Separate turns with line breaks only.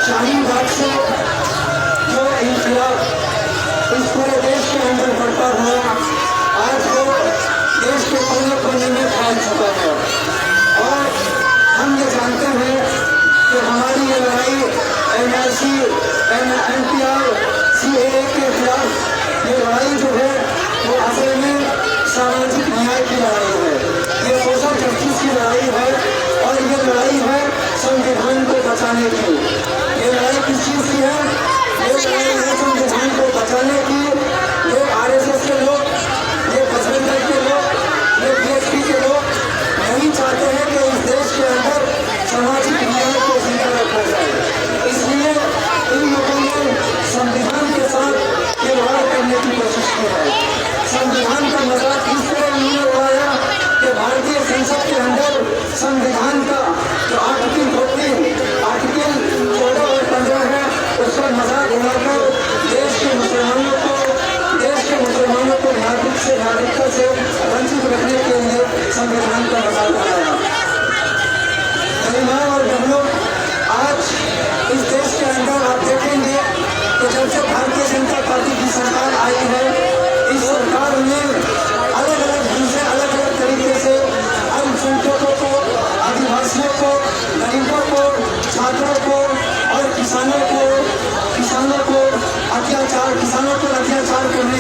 शाहीन बाग से जो इंकलाब इस पूरे देश के अंदर बढ़ता हुआ आज वो देश के कोने कोने में फैल चुका है। और हम ये जानते हैं कि हमारी ये लड़ाई NRC, NPR, CAA के खिलाफ ये लड़ाई जो है वो असल में सामाजिक न्याय की लड़ाई है, ये सोशल जस्टिस की लड़ाई है और ये लड़ाई है संविधान को बचाने की। ये लड़ाई किस चीज़ की है? ये लड़ाई है संविधान को बचाने की। ये RSS के लोग, ये बजरंग दल के लोग, ये BSP के लोग नहीं चाहते हैं कि इस देश के अंदर सामाजिक न्याय को जिंदा रखा जाए। इसलिए इन लोगों ने संविधान के साथ खिलवाड़ करने की कोशिश की है। संविधान का मजाक इस तरह नहीं उड़ाया कि भारतीय संसद के अंदर संविधान का जो आर्टिकल 14 और 15 है उसका मजाक उड़ाकर देश के मुसलमानों को नागरिकता से वंचित रखने के लिए संविधान का मजाक उड़ाया। महिलाएं और बहनों, आज इस देश के अंदर आप देखेंगे कि जब से भारतीय जनता पार्टी की सरकार आई है, इस सरकार ने अलग अलग ढंग से, अलग अलग तरीके से अल्पसंख्यकों को, आदिवासियों को, गरीबों को, छात्रों को और किसानों को अत्याचार करने